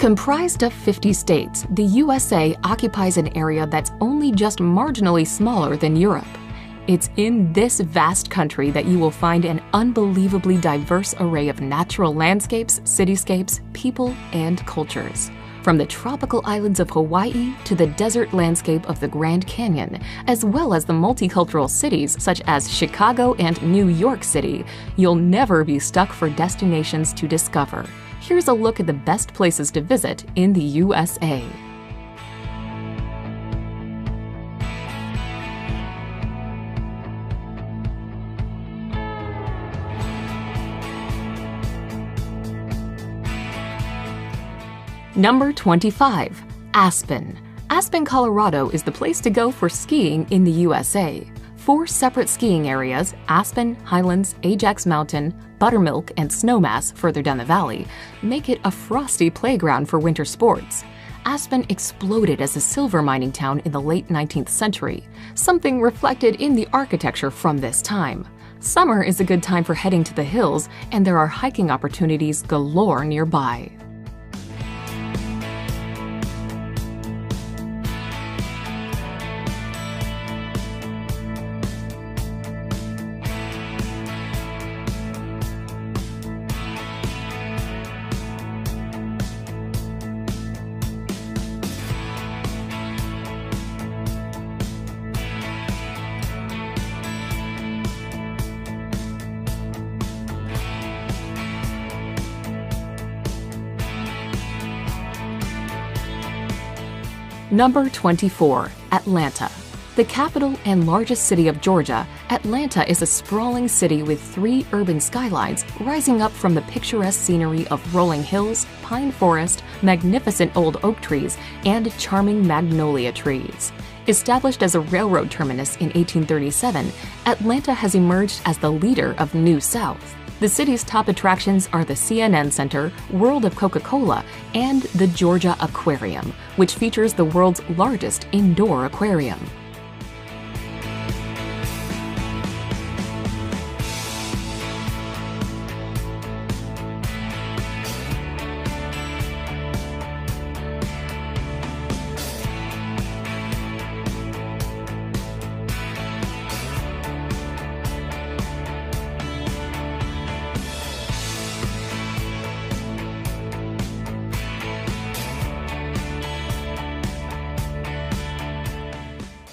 Comprised of 50 states, the USA occupies an area that's only just marginally smaller than Europe. It's in this vast country that you will find an unbelievably diverse array of natural landscapes, cityscapes, people, and cultures. From the tropical islands of Hawaii to the desert landscape of the Grand Canyon, as well as the multicultural cities such as Chicago and New York City, you'll never be stuck for destinations to discover. Here's a look at the best places to visit in the USA. Number 25. Aspen. Aspen, Colorado is the place to go for skiing in the USA. 4 separate skiing areas, Aspen, Highlands, Ajax Mountain, Buttermilk, and Snowmass further down the valley, make it a frosty playground for winter sports. Aspen exploded as a silver mining town in the late 19th century, something reflected in the architecture from this time. Summer is a good time for heading to the hills, and there are hiking opportunities galore nearby. Number 24. Atlanta. The capital and largest city of Georgia, Atlanta is a sprawling city with 3 urban skylines rising up from the picturesque scenery of rolling hills, pine forest, magnificent old oak trees, and charming magnolia trees. Established as a railroad terminus in 1837, Atlanta has emerged as the leader of New South. The city's top attractions are the CNN Center, World of Coca-Cola, and the Georgia Aquarium, which features the world's largest indoor aquarium.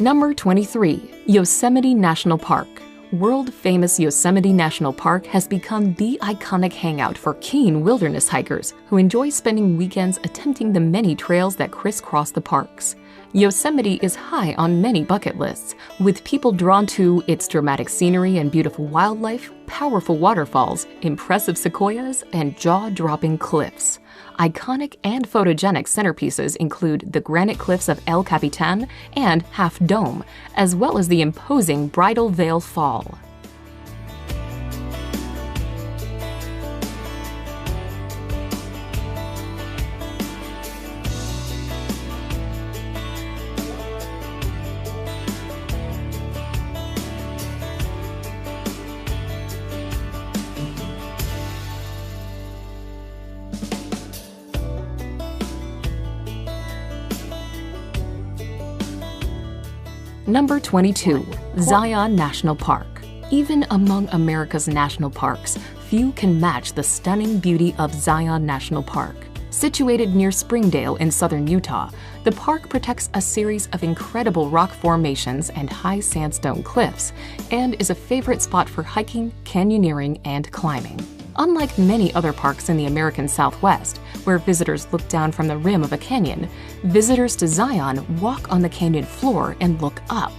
Number 23. Yosemite National Park. World-famous Yosemite National Park has become the iconic hangout for keen wilderness hikers who enjoy spending weekends attempting the many trails that crisscross the parks. Yosemite is high on many bucket lists, with people drawn to its dramatic scenery and beautiful wildlife, powerful waterfalls, impressive sequoias, and jaw-dropping cliffs. Iconic and photogenic centerpieces include the granite cliffs of El Capitan and Half Dome, as well as the imposing Bridal Veil Fall. Number 22. Zion National Park. Even among America's national parks, few can match the stunning beauty of Zion National Park. Situated near Springdale in southern Utah, the park protects a series of incredible rock formations and high sandstone cliffs, and is a favorite spot for hiking, canyoneering, and climbing. Unlike many other parks in the American Southwest, where visitors look down from the rim of a canyon, visitors to Zion walk on the canyon floor and look up.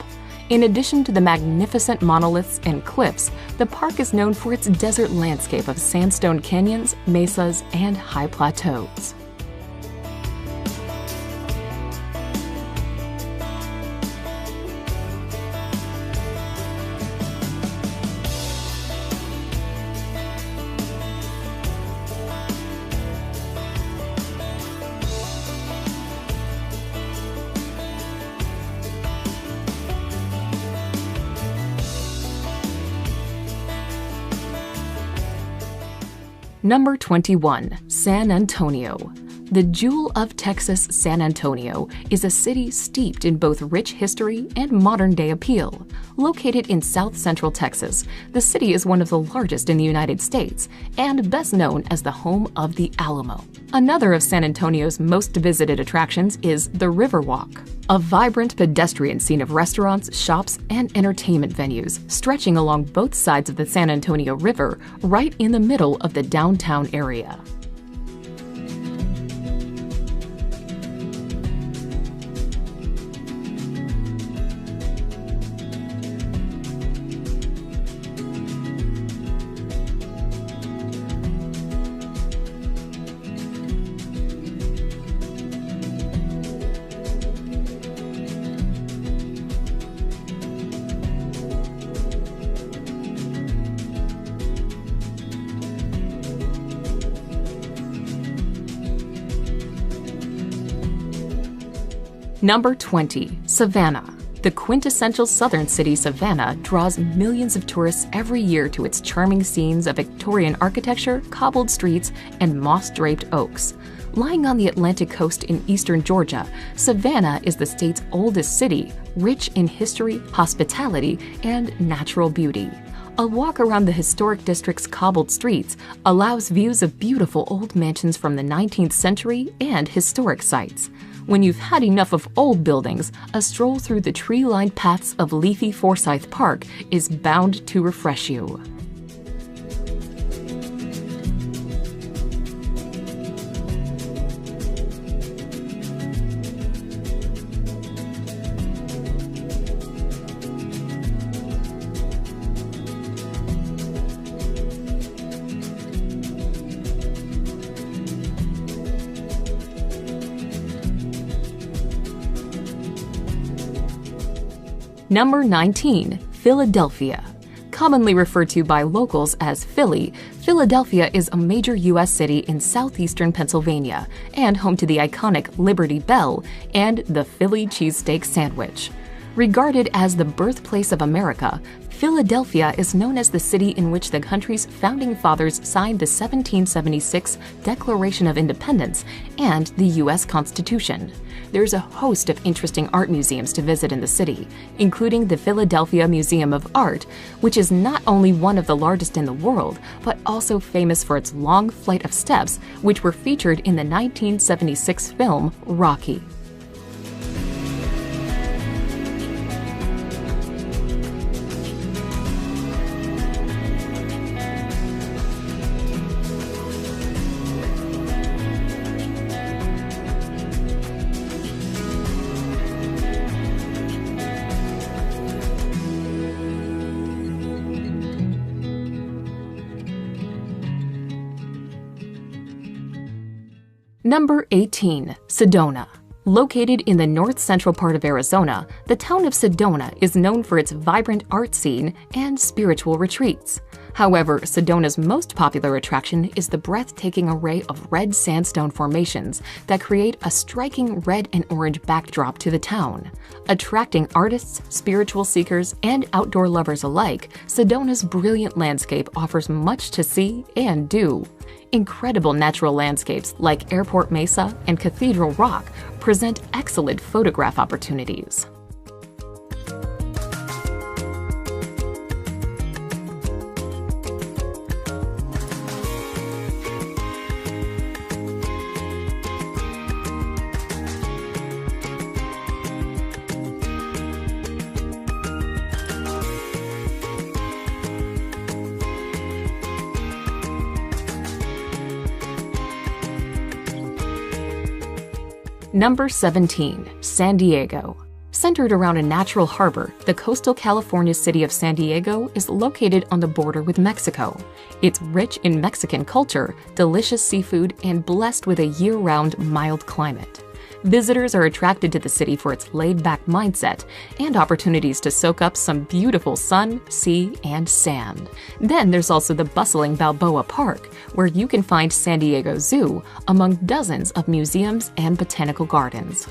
In addition to the magnificent monoliths and cliffs, the park is known for its desert landscape of sandstone canyons, mesas, and high plateaus. Number 21. San Antonio. The jewel of Texas, San Antonio, is a city steeped in both rich history and modern-day appeal. Located in south-central Texas, the city is one of the largest in the United States and best known as the home of the Alamo. Another of San Antonio's most visited attractions is the Riverwalk, a vibrant pedestrian scene of restaurants, shops, and entertainment venues stretching along both sides of the San Antonio River right in the middle of the downtown area. Number 20. Savannah. The quintessential southern city Savannah draws millions of tourists every year to its charming scenes of Victorian architecture, cobbled streets, and moss-draped oaks. Lying on the Atlantic coast in eastern Georgia, Savannah is the state's oldest city, rich in history, hospitality, and natural beauty. A walk around the historic district's cobbled streets allows views of beautiful old mansions from the 19th century and historic sites. When you've had enough of old buildings, a stroll through the tree-lined paths of leafy Forsyth Park is bound to refresh you. Number 19. Philadelphia. Commonly referred to by locals as Philly, Philadelphia is a major U.S. city in southeastern Pennsylvania and home to the iconic Liberty Bell and the Philly cheesesteak sandwich. Regarded as the birthplace of America, Philadelphia is known as the city in which the country's founding fathers signed the 1776 Declaration of Independence and the U.S. Constitution. There's a host of interesting art museums to visit in the city, including the Philadelphia Museum of Art, which is not only one of the largest in the world, but also famous for its long flight of steps, which were featured in the 1976 film Rocky. Number 18. Sedona. Located in the north-central part of Arizona, the town of Sedona is known for its vibrant art scene and spiritual retreats. However, Sedona's most popular attraction is the breathtaking array of red sandstone formations that create a striking red and orange backdrop to the town. Attracting artists, spiritual seekers, and outdoor lovers alike, Sedona's brilliant landscape offers much to see and do. Incredible natural landscapes like Airport Mesa and Cathedral Rock present excellent photograph opportunities. Number 17. San Diego. Centered around a natural harbor, the coastal California city of San Diego is located on the border with Mexico. It's rich in Mexican culture, delicious seafood, and blessed with a year-round mild climate. Visitors are attracted to the city for its laid-back mindset and opportunities to soak up some beautiful sun, sea, and sand. Then there's also the bustling Balboa Park, where you can find San Diego Zoo among dozens of museums and botanical gardens.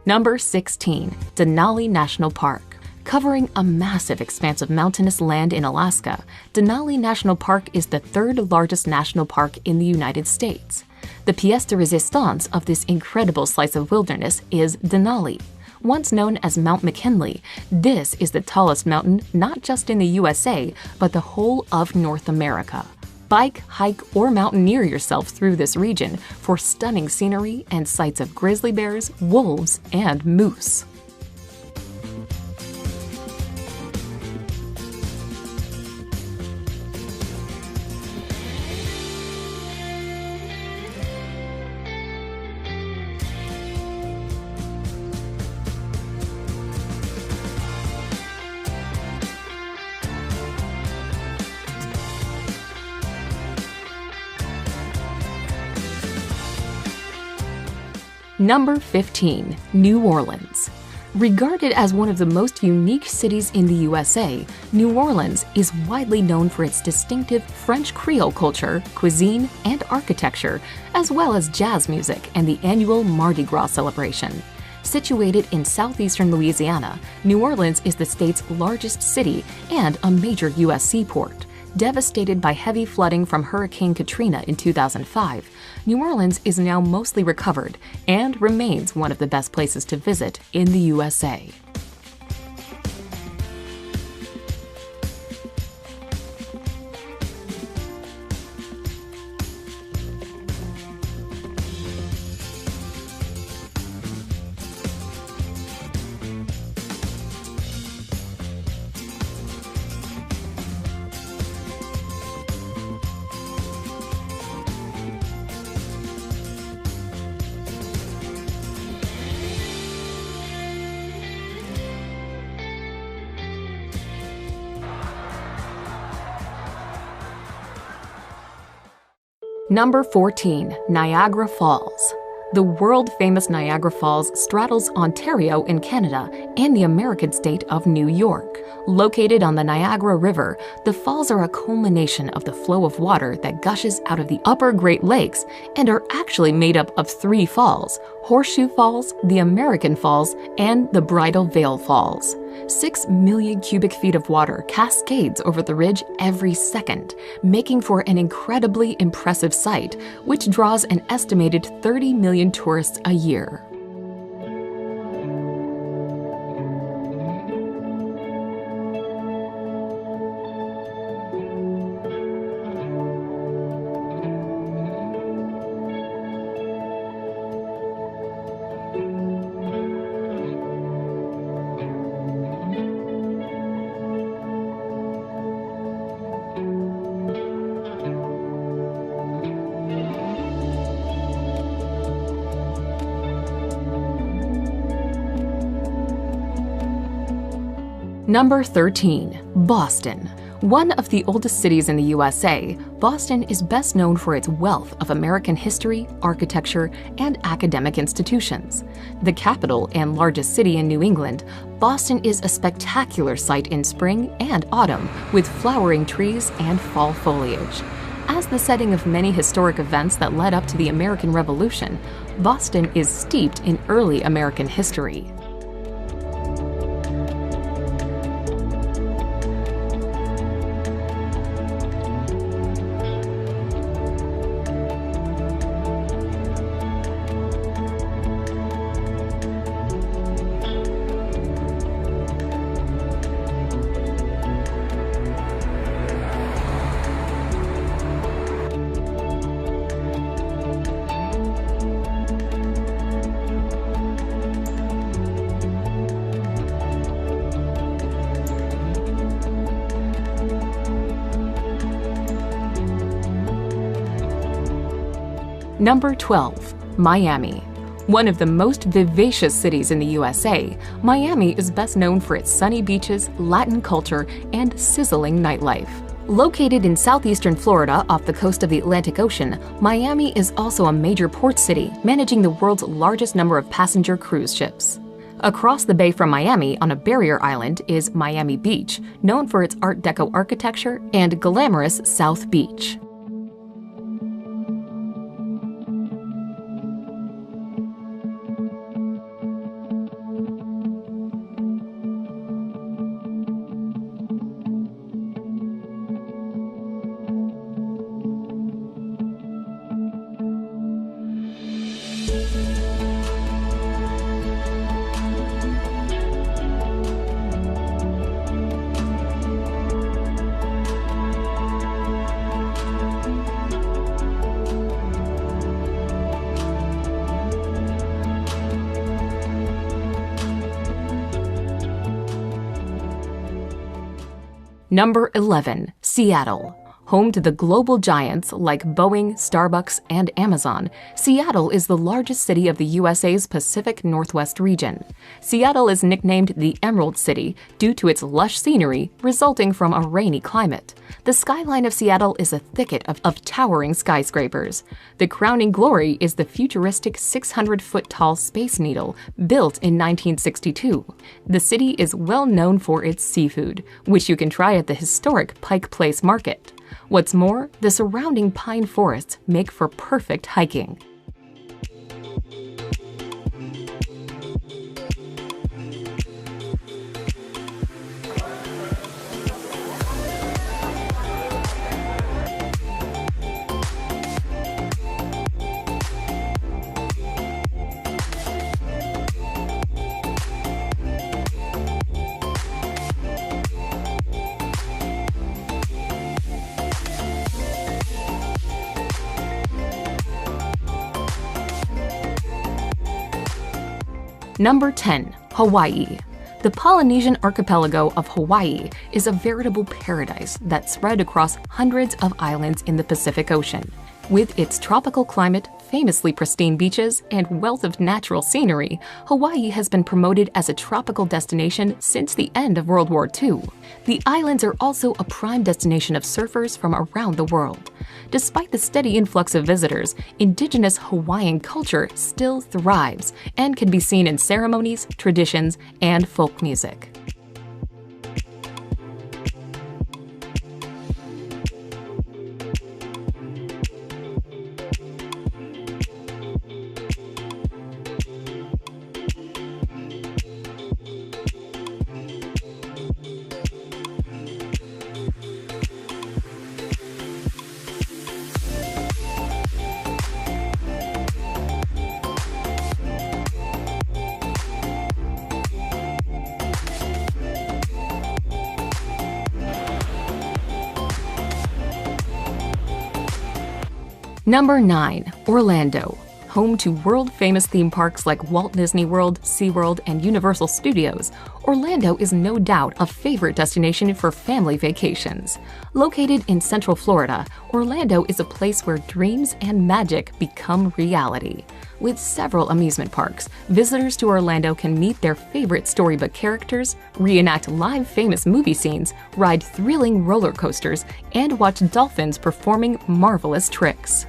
Number 16. Denali National Park. Covering a massive expanse of mountainous land in Alaska, Denali National Park is the third largest national park in the United States. The pièce de résistance of this incredible slice of wilderness is Denali. Once known as Mount McKinley, this is the tallest mountain not just in the USA, but the whole of North America. Bike, hike, or mountaineer yourself through this region for stunning scenery and sights of grizzly bears, wolves, and moose. Number 15. New Orleans. Regarded as one of the most unique cities in the USA, New Orleans is widely known for its distinctive French Creole culture, cuisine, and architecture, as well as jazz music and the annual Mardi Gras celebration. Situated in southeastern Louisiana, New Orleans is the state's largest city and a major U.S. seaport. Devastated by heavy flooding from Hurricane Katrina in 2005, New Orleans is now mostly recovered and remains one of the best places to visit in the USA. Number 14. Niagara Falls. The world-famous Niagara Falls straddles Ontario in Canada and the American state of New York. Located on the Niagara River, the falls are a culmination of the flow of water that gushes out of the upper Great Lakes and are actually made up of 3 falls: Horseshoe Falls, the American Falls, and the Bridal Veil Falls. 6 million cubic feet of water cascades over the ridge every second, making for an incredibly impressive sight, which draws an estimated 30 million tourists a year. Number 13. Boston. One of the oldest cities in the USA, Boston is best known for its wealth of American history, architecture, and academic institutions. The capital and largest city in New England, Boston is a spectacular sight in spring and autumn with flowering trees and fall foliage. As the setting of many historic events that led up to the American Revolution, Boston is steeped in early American history. Number 12. Miami. One of the most vivacious cities in the USA, Miami is best known for its sunny beaches, Latin culture, and sizzling nightlife. Located in southeastern Florida off the coast of the Atlantic Ocean, Miami is also a major port city, managing the world's largest number of passenger cruise ships. Across the bay from Miami on a barrier island is Miami Beach, known for its Art Deco architecture and glamorous South Beach. Number 11. Seattle. Home to the global giants like Boeing, Starbucks, and Amazon, Seattle is the largest city of the USA's Pacific Northwest region. Seattle is nicknamed the Emerald City due to its lush scenery resulting from a rainy climate. The skyline of Seattle is a thicket of towering skyscrapers. The crowning glory is the futuristic 600-foot-tall Space Needle, built in 1962. The city is well known for its seafood, which you can try at the historic Pike Place Market. What's more, the surrounding pine forests make for perfect hiking. Number 10. Hawaii. The Polynesian archipelago of Hawaii is a veritable paradise that spread across hundreds of islands in the Pacific Ocean. With its tropical climate, famously pristine beaches, and wealth of natural scenery, Hawaii has been promoted as a tropical destination since the end of World War II. The islands are also a prime destination of surfers from around the world. Despite the steady influx of visitors, indigenous Hawaiian culture still thrives and can be seen in ceremonies, traditions, and folk music. Number 9. Orlando. Home to world-famous theme parks like Walt Disney World, SeaWorld, and Universal Studios, Orlando is no doubt a favorite destination for family vacations. Located in Central Florida, Orlando is a place where dreams and magic become reality. With several amusement parks, visitors to Orlando can meet their favorite storybook characters, reenact live famous movie scenes, ride thrilling roller coasters, and watch dolphins performing marvelous tricks.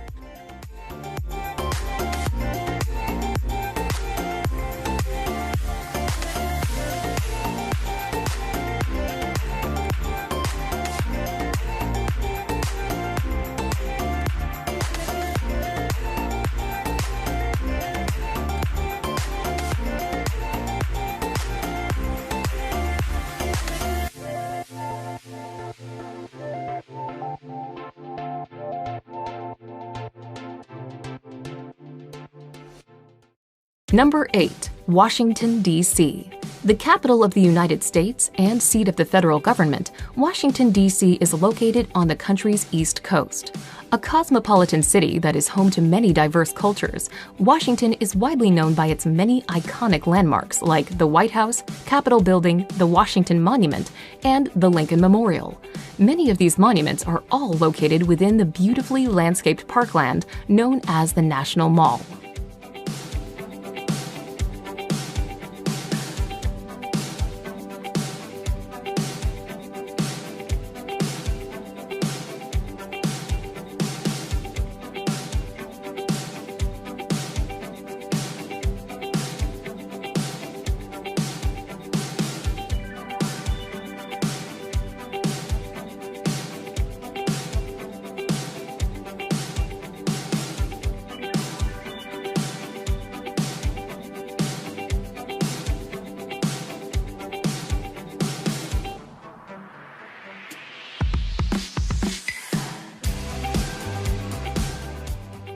Number 8. Washington, D.C. The capital of the United States and seat of the federal government, Washington, D.C. is located on the country's East Coast. A cosmopolitan city that is home to many diverse cultures, Washington is widely known by its many iconic landmarks like the White House, Capitol Building, the Washington Monument, and the Lincoln Memorial. Many of these monuments are all located within the beautifully landscaped parkland known as the National Mall.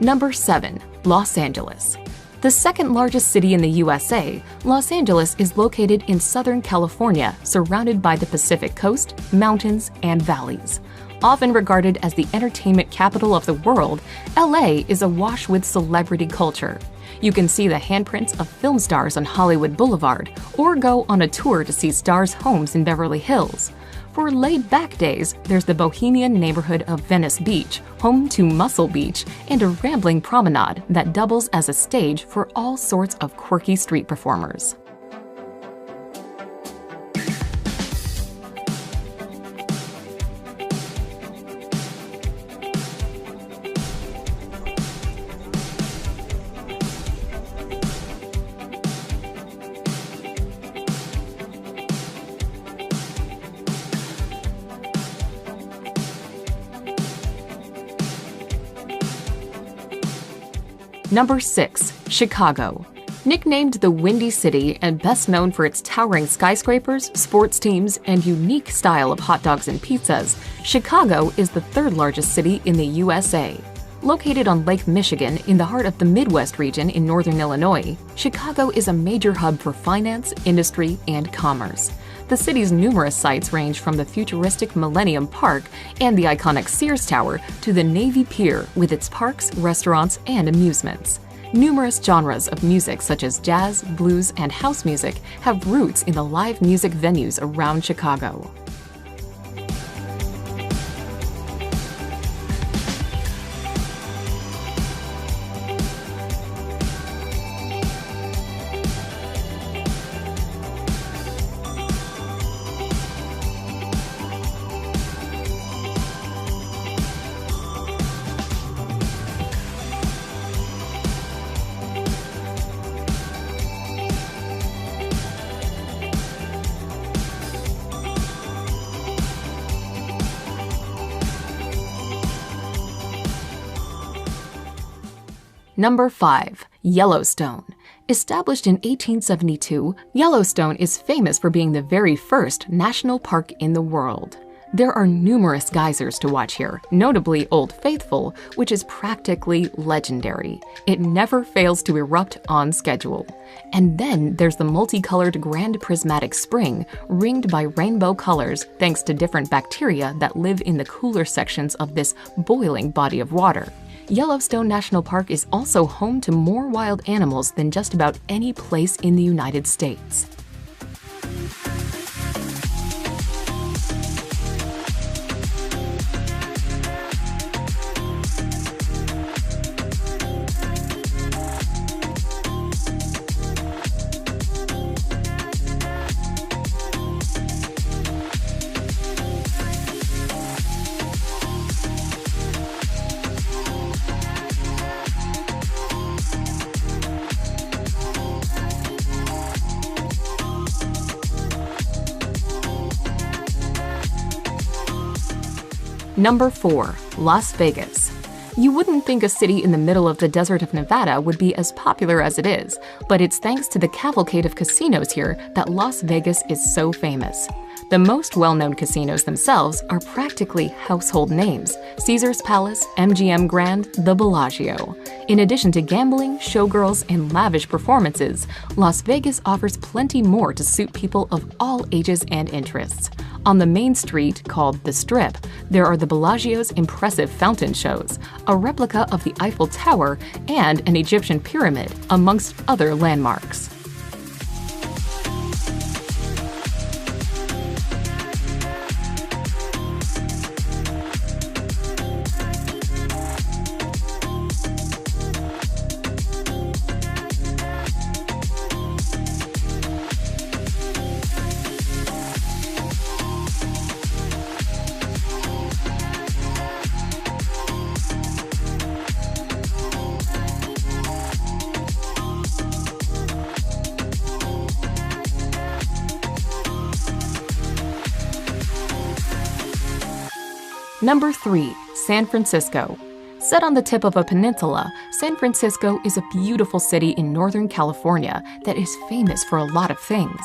Number 7. Los Angeles. The second largest city in the USA, Los Angeles is located in Southern California, surrounded by the Pacific Coast, mountains, and valleys. Often regarded as the entertainment capital of the world, LA is awash with celebrity culture. You can see the handprints of film stars on Hollywood Boulevard, or go on a tour to see stars' homes in Beverly Hills. For laid-back days, there's the bohemian neighborhood of Venice Beach, home to Muscle Beach, and a rambling promenade that doubles as a stage for all sorts of quirky street performers. Number 6. Chicago. Nicknamed the Windy City and best known for its towering skyscrapers, sports teams, and unique style of hot dogs and pizzas, Chicago is the third largest city in the USA. Located on Lake Michigan in the heart of the Midwest region in northern Illinois, Chicago is a major hub for finance, industry, and commerce. The city's numerous sites range from the futuristic Millennium Park and the iconic Sears Tower to the Navy Pier with its parks, restaurants, and amusements. Numerous genres of music such as jazz, blues, and house music have roots in the live music venues around Chicago. Number 5. Yellowstone. Established in 1872, Yellowstone is famous for being the very first national park in the world. There are numerous geysers to watch here, notably Old Faithful, which is practically legendary. It never fails to erupt on schedule. And then there's the multicolored Grand Prismatic Spring, ringed by rainbow colors thanks to different bacteria that live in the cooler sections of this boiling body of water. Yellowstone National Park is also home to more wild animals than just about any place in the United States. Number 4. Las Vegas. You wouldn't think a city in the middle of the desert of Nevada would be as popular as it is, but it's thanks to the cavalcade of casinos here that Las Vegas is so famous. The most well-known casinos themselves are practically household names: Caesars Palace, MGM Grand, the Bellagio. In addition to gambling, showgirls, and lavish performances, Las Vegas offers plenty more to suit people of all ages and interests. On the main street, called the Strip, there are the Bellagio's impressive fountain shows, a replica of the Eiffel Tower, and an Egyptian pyramid, amongst other landmarks. Number 3. San Francisco. Set on the tip of a peninsula, San Francisco is a beautiful city in Northern California that is famous for a lot of things.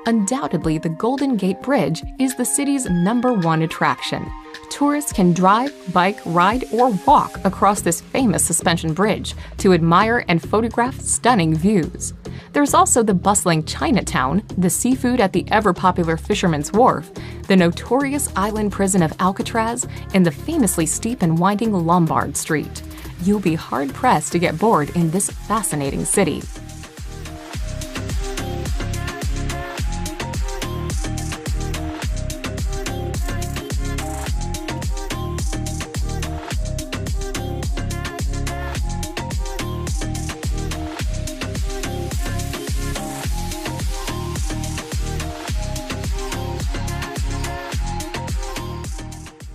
Undoubtedly, the Golden Gate Bridge is the city's #1 attraction. Tourists can drive, bike, ride, or walk across this famous suspension bridge to admire and photograph stunning views. There's also the bustling Chinatown, the seafood at the ever-popular Fisherman's Wharf, the notorious island prison of Alcatraz, and the famously steep and winding Lombard Street. You'll be hard-pressed to get bored in this fascinating city.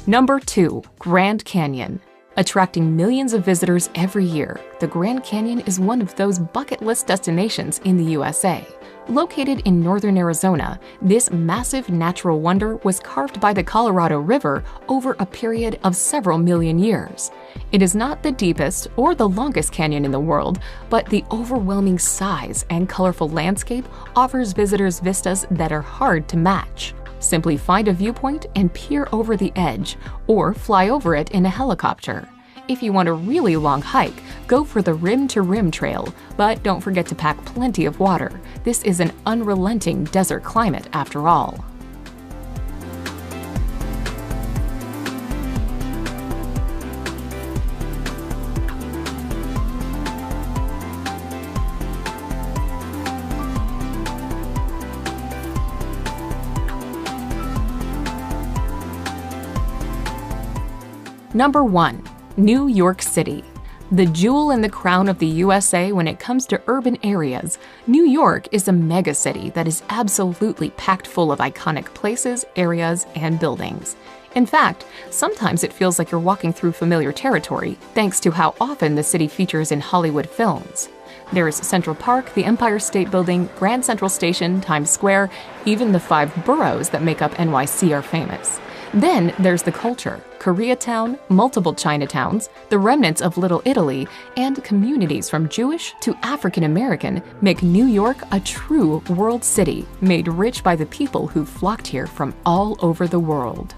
Number 2. Grand Canyon. Attracting millions of visitors every year, the Grand Canyon is one of those bucket list destinations in the USA. Located in northern Arizona, this massive natural wonder was carved by the Colorado River over a period of several million years. It is not the deepest or the longest canyon in the world, but the overwhelming size and colorful landscape offers visitors vistas that are hard to match. Simply find a viewpoint and peer over the edge, or fly over it in a helicopter. If you want a really long hike, go for the Rim to Rim Trail, but don't forget to pack plenty of water. This is an unrelenting desert climate after all. Number 1. New York City. The jewel in the crown of the USA when it comes to urban areas, New York is a megacity that is absolutely packed full of iconic places, areas, and buildings. In fact, sometimes it feels like you're walking through familiar territory, thanks to how often the city features in Hollywood films. There's Central Park, the Empire State Building, Grand Central Station, Times Square, even the 5 boroughs that make up NYC are famous. Then there's the culture: Koreatown, multiple Chinatowns, the remnants of Little Italy, and communities from Jewish to African American make New York a true world city, made rich by the people who flocked here from all over the world.